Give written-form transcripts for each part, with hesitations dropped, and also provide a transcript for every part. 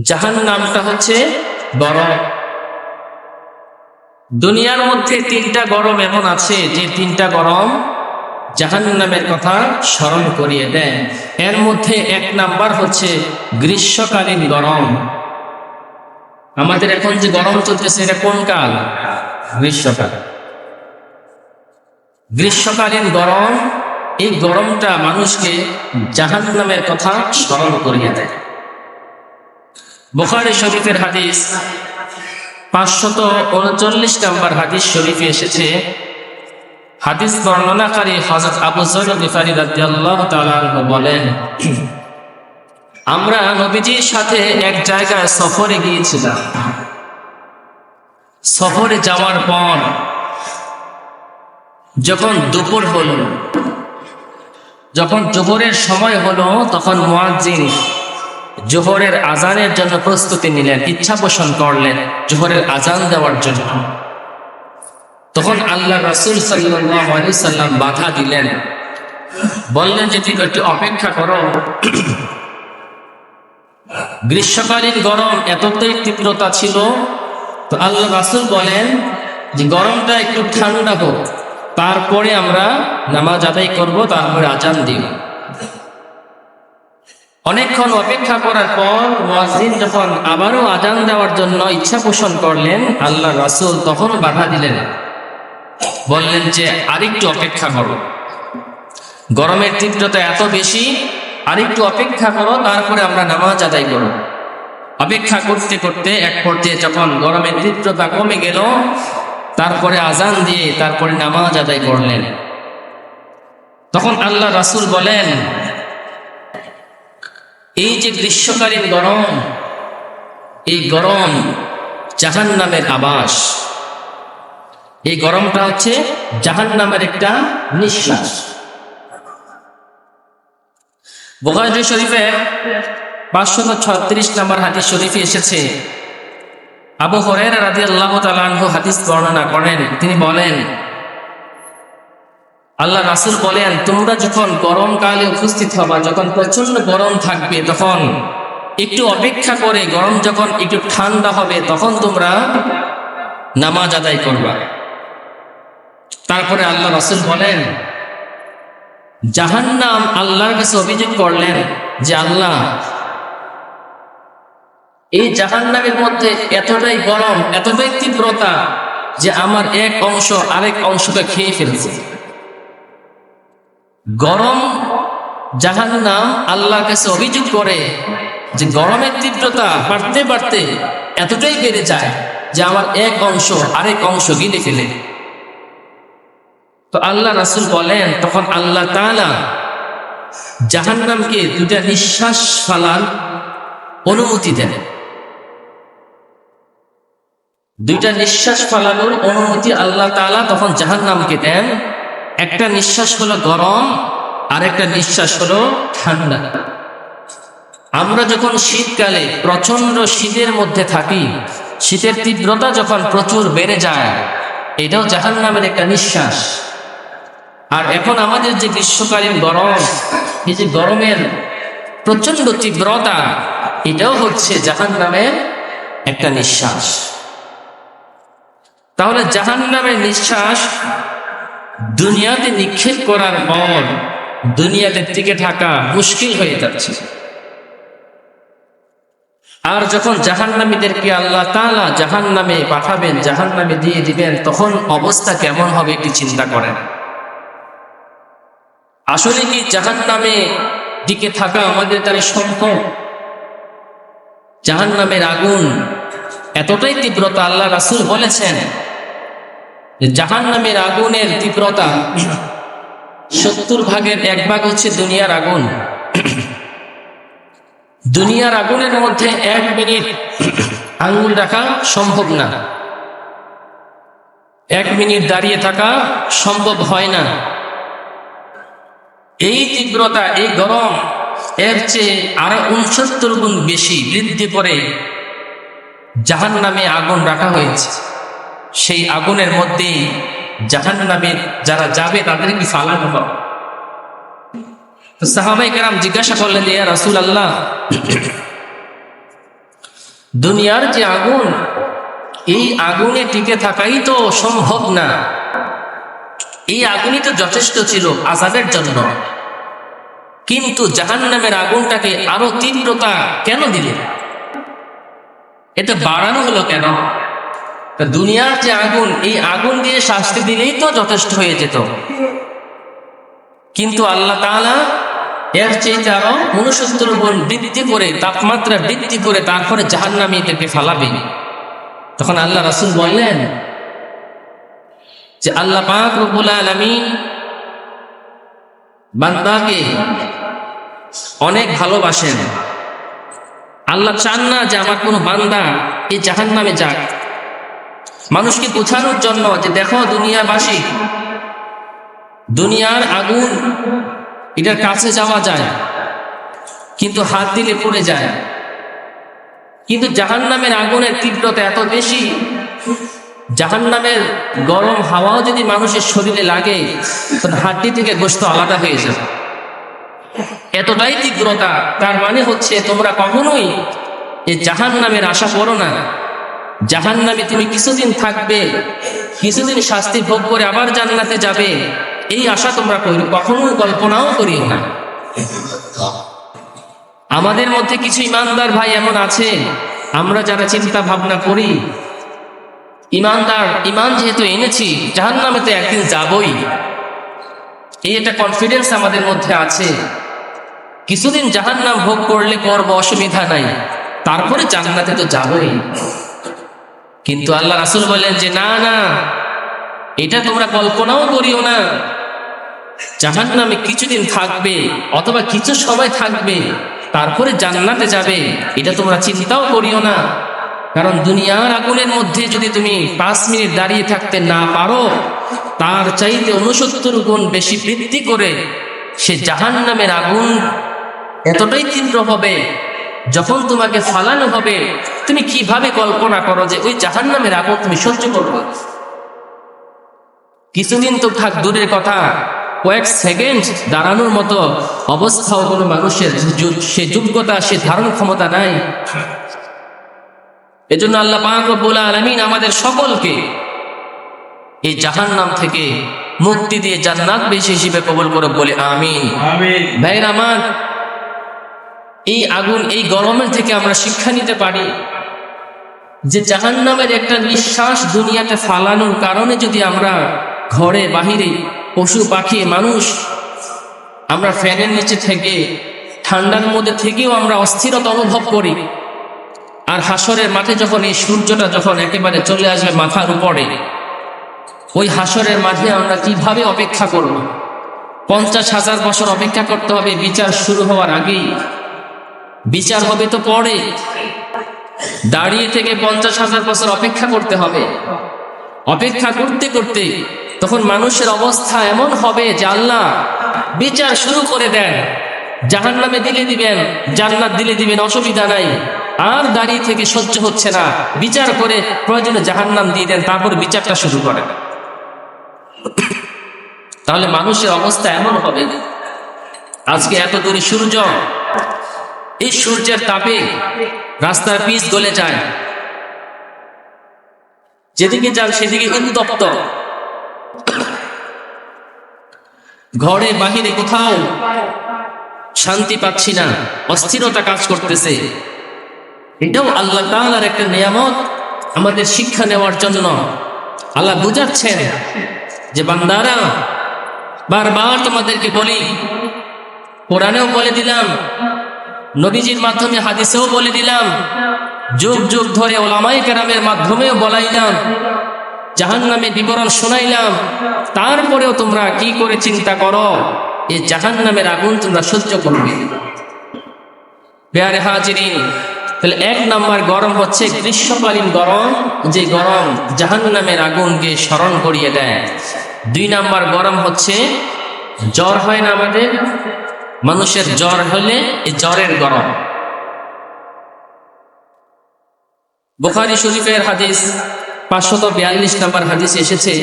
জাহান্নামটা হচ্ছে গরম। দুনিয়ার মধ্যে তিনটা গরম এমন আছে যে তিনটা গরম জাহান্নামের কথা স্মরণ করিয়ে দেয়। এর মধ্যে এক নাম্বার হচ্ছে গ্রীষ্মকালীন গরম। আমাদের এখন যে গরম চলতেছে এটা কোন কাল? গ্রীষ্মকাল। গ্রীষ্মকালীন গরম, এই গরমটা মানুষকে জাহান্নামের কথা স্মরণ করিয়ে দেয়। বুখারী শরীফের হাদিস 539 নম্বর হাদিস শরীফে এসেছে। হাদিস বর্ণনাকারী হযরত আবু যর গিফারী রাদিয়াল্লাহু তাআলা আনহু বলেন, আমরা নবীজির সাথে এক জায়গায় সফরে গিয়েছিলাম। সফরে যাওয়ার পর যখন দুপুর হলো, যখন জোহরের সময় হলো, তখন মুয়াজ্জিন জোহরের আজানের জন্য প্রস্তুতি নিলেন, ইচ্ছা পোষণ করলেন জোহরের আজান দেওয়ার জন্য। তখন আল্লাহ রাসূল সাল্লাল্লাহু আলাইহি সাল্লাম বাধা দিলেন, বললেন যে তুমি একটু অপেক্ষা করো। গ্রীষ্মকালীন গরম এতটাই তীব্রতা ছিল, তো আল্লাহ রাসূল বলেন যে গরমটা একটু ঠান্ডা হোক, তারপরে আমরা নামাজ আদায় করব, তারপরে আজান দিব। অনেকক্ষণ অপেক্ষা করার পর মুয়াজ্জিন যখন আবারও আজান দেওয়ার জন্য ইচ্ছা পোষণ করলেন, আল্লাহ রাসূল তখন বাধা দিলেন, বললেন যে আরেকটু অপেক্ষা করো, গরমের তীব্রতা এত বেশি, আরেকটু অপেক্ষা করো, তারপরে আমরা নামাজ আদায় করব। অপেক্ষা করতে করতে এক পর্যায়ে যখন গরমের তীব্রতা কমে গেল, তারপরে আজান দিয়ে তারপরে নামাজ আদায় করলেন। তখন আল্লাহ রাসূল বলেন, এই যে গ্রীষ্মকালীন গরম, এই গরম জাহান্নামের আবাস। এই গরমটা হচ্ছে জাহান্নামের একটা নিঃশ্বাস। বুখারী শরীফের 536 নম্বর হাদিস শরীফে এসেছে, আবু হুরায়রা রাদিয়াল্লাহু তাআলা আনহু হাদিস বর্ণনা করেন। তিনি বলেন, আল্লাহ রাসূল বলেন, তোমরা যখন গরমকালে উপস্থিত হবা, যখন প্রচন্ড গরম থাকবে, তখন একটু অপেক্ষা করে গরম যখন একটু ঠান্ডা হবে, তখন তোমরা নামাজ আদায় করবা। তারপরে আল্লাহ রাসূল বলেন, জাহান্নাম আল্লাহর কাছে অভিযোগ করলেন যে আল্লাহ, এই জাহান্নামের মধ্যে এতটাই গরম, এতটাই তীব্রতা যে আমার এক অংশ আরেক অংশকে খেয়ে ফেলছে। গরম জাহান্নাম আল্লাহর কাছে অভিযোগ করে যে গরমের তীব্রতা বাড়তে বাড়তে এতটাই বেড়ে যায় যে আমার এক অংশ আরেক অংশ গিলে ফেলে। তো আল্লাহ রাসূল বলেন, তখন আল্লাহ তাআলা জাহান্নামকে দুটা নিঃশ্বাস ফেলার অনুমতি দেন। দুইটা নিঃশ্বাস ফেলানোর অনুমতি আল্লাহ তাআলা তখন জাহান্নামকে দেন। একটা নিঃশ্বাস হলো গরম, আর একটা নিঃশ্বাস হলো ঠান্ডা। আমরা যখন শীতকালে প্রচন্ড শীতের মধ্যে থাকি, শীতের তীব্রতা যখন প্রচুর বেড়ে যায়, এটাও জাহান্নামের একটা নিঃশ্বাস। আর এখন আমাদের যে গ্রীষ্মকালীন গরম, এই যে গরমের প্রচন্ড তীব্রতা, এটাও হচ্ছে জাহান্নামের একটা নিঃশ্বাস। তাহলে জাহান্নামের নিঃশ্বাস দুনিয়াতে নিক্ষেপ করার পর দুনিয়াতে টিকে থাকা মুশকিল হয়ে যাচ্ছে। আর যখন জাহান্নামীদেরকে আল্লাহ তাআলা জাহান্নামে পাঠাবেন, জাহান্নামে দিয়ে দিবেন, তখন অবস্থা কেমন হবে একটু চিন্তা করেন। আসলে কি জাহান্নামে টিকে থাকা আমাদের দ্বারা সম্ভব? জাহান্নামের আগুন এতটাই তীব্রতা, আল্লাহ রাসূল বলেছেন যে জাহান্নামের আগুনের তীব্রতা 70 ভাগের 1 ভাগ হচ্ছে দুনিয়ার আগুন। দুনিয়ার আগুনের মধ্যে 1 মিনিট আঙ্গুল রাখা সম্ভব না, 1 মিনিট দাঁড়িয়ে থাকা সম্ভব হয় না। এই তীব্রতা, এই গরম এর চেয়ে আরো 69 গুণ বেশি বৃদ্ধি করে জাহান্নামে আগুন রাখা হয়েছে। সেই আগুনের মধ্যে জাহান্নামে যারা যাবে তাদেরকে ফালানো হবে। তো সাহাবায়ে কেরাম জিজ্ঞাসা করলেন, ইয়া রাসূলুল্লাহ, দুনিয়ার যে আগুন, এই আগুনে টিকে থাকাই তো সম্ভব না। এই আগুনই তো যথেষ্ট ছিল আযাবের জন্য, কিন্তু জাহান্নামের আগুনটাকে আরো তীব্রতা কেন দিলেন? এটা বাড়ানো হলো কেন? তা দুনিয়ার যে আগুন, এই আগুন দিয়ে শাস্তি দিলেই তো যথেষ্ট হয়ে যেত, কিন্তু আল্লাহ তাআলা এর চেয়ে আরো 69 গুণ বৃদ্ধি করে, তাপমাত্রা বৃদ্ধি করে তারপরে জাহান্নামীদেরকে ফালাবে। তখন আল্লাহ রাসূল বললেন যে আল্লাহ পাক রব্বুল আলামিন বান্দাকে অনেক ভালোবাসেন। আল্লাহ চান না যে আমার কোনো বান্দা এই জাহান্নামে যাক। মানুষকে বোঝানোর জন্য যে দেখো দুনিয়াবাসী, দুনিয়ার আগুন, এটার কাছে যাওয়া যায় কিন্তু হাত দিলে পড়ে যায়, কিন্তু জাহান্নামের আগুনের তীব্রতা এত বেশি, জাহান্নামের গরম হাওয়াও যদি মানুষের শরীরে লাগে তখন হাড্ডি থেকে গোশত আলাদা হয়ে যাবে, এতটাই তীব্রতা। তার মানে হচ্ছে তোমরা কখনোই এই জাহান্নামের আশা করো না। জাহান্নামে তুমি কিছুদিন থাকবে, কিছুদিন শাস্তি ভোগ করে আবার জান্নাতে যাবে, এই আশা তোমরা কখনোই কল্পনাও করিও না। আমাদের মধ্যে কিছু ইমানদার ভাই এমন আছে, আমরা যারা চিন্তা ভাবনা করি ইমান যেহেতু এনেছি, জাহান্নামে তো একদিন যাবই, এই একটা কনফিডেন্স আমাদের মধ্যে আছে। কিছুদিন জাহান্নাম ভোগ করলে করব, অসুবিধা নাই, তারপরে জান্নাতে তো যাবই। কিন্তু আল্লাহ রাসূল বলেন যে না না, এটা তোমরা কল্পনাও করিও না। জাহান্নামে কিছুদিন থাকবে অথবা কিছু সময় থাকবে, তারপরে জান্নাতে যাবে, এটা তোমরা চিন্তাও করিও না। কারণ দুনিয়ার আগুনের মধ্যে যদি তুমি 5 মিনিট দাঁড়িয়ে থাকতে না পারো, তার চাইতে 69 গুণ বেশি বৃদ্ধি করে সে জাহান্নামের আগুন এতটাই তীব্র হবে, যখন তোমাকে ফালানো হবে তুমি কিভাবে কল্পনা করো যে ওই জাহান্নামের আগুন তুমি সহ্য করবে? কিছুদিন তো থাক দূরের কথা, কয়েক সেকেন্ড দাঁড়ানোর মতো অবস্থাও কোনো মানুষের সে যোগ্যতা, সে ধারণ ক্ষমতা নাই। এজন্য আল্লাহ পাক রব্বুল আলামিন আমাদের সকলকে এই জাহান্নাম থেকে মুক্তি দিয়ে জান্নাত বেশি হিসেবে কবুল করে বলে আমিন। ভাইরা আমার, এই আগুন, এই গরমের থেকে আমরা শিক্ষা নিতে পারি যে জাহান্নামের একটা নিঃশ্বাস দুনিয়াতে ফালানোর কারণে যদি আমরা ঘরে বাহিরে, পশু পাখি মানুষ, আমরা ফ্যানের নিচে থেকে ঠান্ডার মধ্যে থেকেও আমরা অস্থিরতা অনুভব করি, আর হাসরের মাঠে যখন এই সূর্যটা যখন একেবারে চলে আসবে মাথার উপরে, ওই হাসরের মাঠে আমরা কিভাবে অপেক্ষা করব? 50,000 বছর অপেক্ষা করতে হবে বিচার শুরু হওয়ার আগেই। বিচার হবে তো পরে, দাঁড়িয়ে থেকে 50,000 বছর অপেক্ষা করতে হবে। অপেক্ষা করতে করতে তখন মানুষের অবস্থা এমন হবে যে আল্লাহ বিচার শুরু করে দেন, জাহান্নামে দিলে দিবেন, জান্নাত দিলে দিবেন, অসুবিধা নাই। আর দাঁড়িয়ে থেকে সহ্য হচ্ছে না, বিচার করে প্রয়োজনে জাহান্নাম দিয়ে দেন, তারপর বিচারটা শুরু করেন। তাহলে মানুষের অবস্থা এমন হবে। আজকে এত দূরে সূর্য, এই সূর্যের তাপে রাস্তার পিচ গলে যায়, যেদিকে যান সেদিকে উত্তপ্ত, ঘরে বাহিরে কোথাও শান্তি পাচ্ছি না, অস্থিরতা কাজ করতেছে। এটাও আল্লাহ তাআলার একটা নিয়ামত, আমাদের শিক্ষা নেওয়ার জন্য। আল্লাহ বুঝাচ্ছেন যে বান্দারা, বারবার তোমাদেরকে বলি, কোরআনেও বলে দিলাম, নবীজির মাধ্যমে হাদিসেও বলে দিলাম, যুগ যুগ ধরে ওলামায়ে কেরামের মাধ্যমেও বলাইলাম, জাহান্নামের বিবরণ শোনাইলাম, তারপরেও তোমরা কি করে চিন্তা করো এই জাহান্নামের আগুন তোমরা সহ্য করবে? প্যারে হাজিরিন, তাহলে 1 নম্বর গরম হচ্ছে গ্রীষ্মকালীন গরম, যে গরম জাহান্নামের আগুনকে স্মরণ করিয়ে দেয়। 2 নম্বর গরম হচ্ছে জ্বর হয় না আমাদের, মানুষের জ্বর হলে এই জ্বরের গরম। বুখারী শরীফের হাদিস 542 নম্বর হাদিস এসেছে,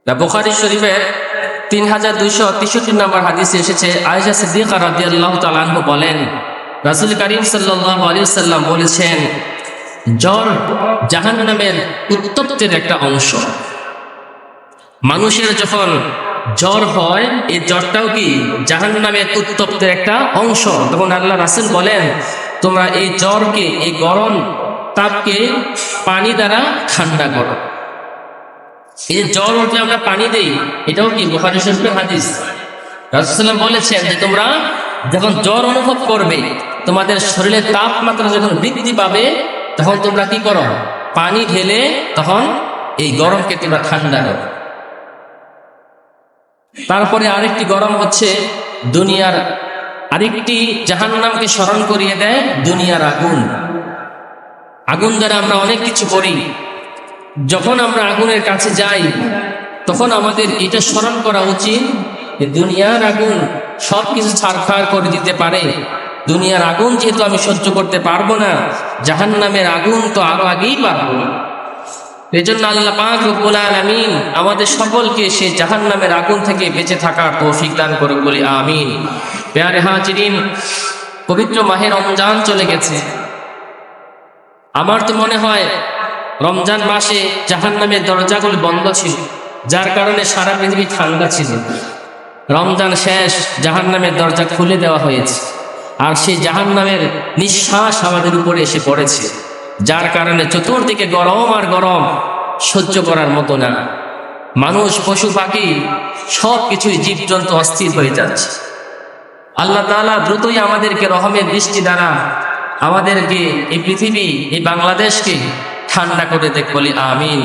বুখারী শরীফের 3263 নম্বর হাদিসে এসেছে, আয়েশা সিদ্দিকা রাদিয়াল্লাহু তাআলা আনহা বলেন, রাসূল করিম সাল্লাল্লাহু আলাইহি ওয়াসাল্লাম বলেছেন, জ্বর জাহান্নামের উত্তপ্তের একটা অংশ। মানুষের যখন জ্বর হয়, এই জ্বরটাও কি জাহান্নামের উত্তপ্তের একটা অংশ। তখন আল্লাহ রাসূল বলেন, তোমরা এই জ্বরকে, এই গরম তাপকে পানি দ্বারা ঠান্ডা করো। এই জ্বর উঠলে আমরা পানি দেই, এটাও কি বুখারী শরীফের হাদিস। রাসূল সাল্লাল্লাহু আলাইহি ওয়াসাল্লাম বলেছেন যে তোমরা যখন জ্বর অনুভব করবে, তোমাদের শরীরের তাপমাত্রা যখন বৃদ্ধি পাবে, তখন তোমরা কি করো, পানি ঢেলে তখন এই গরমকে তোমরা ঠান্ডা করো। তারপরে আরেকটি গরম হচ্ছে দুনিয়ার, আরেকটি জাহান্নামকে স্মরণ করিয়ে দেয় দুনিয়ার আগুন। আগুন দ্বারা আমরা অনেক কিছু করি। যখন আমরা আগুনের কাছে যাই, তখন আমাদের এটা স্মরণ করা উচিত যে দুনিয়ার আগুন সব কিছু ছারখার করে দিতে পারে। দুনিয়ার আগুন যেহেতু আমি সহ্য করতে পারবো না, জাহান্নামের আগুন তো আরো আগেই পারবো না। এজন্য আল্লাহ পাক রব্বুল আলামিন আমাদের সকলকে সেই জাহান্নামের আগুন থেকে বেঁচে থাকার তৌফিক দান করুক, বলি আমিন। প্যারে হাজিরিন, পবিত্র মাহে রমজান চলে গেছে। আমার তো মনে হয় রমজান মাসে জাহান্নামের দরজাগুলো বন্ধ ছিল, যার কারণে সারা পৃথিবী ঠান্ডা ছিল। রমজান শেষ, জাহান্নামের দরজা খুলে দেওয়া হয়েছে, আর সেই জাহান্নামের নিঃশ্বাস আমাদের উপরে এসে পড়েছে, যার কারণে চতুর্দিকে গরম আর গরম, সহ্য করার মতো না। মানুষ, পশু পাখি সব কিছুই জীবজন্তু অস্থির হয়ে যাচ্ছে। আল্লাহ তাআলা দ্রুতই আমাদেরকে রহমের দৃষ্টি দ্বারা আমাদেরকে, এই পৃথিবী, এই বাংলাদেশকে ঠান্ডা করে দেখ, বলি আমিন।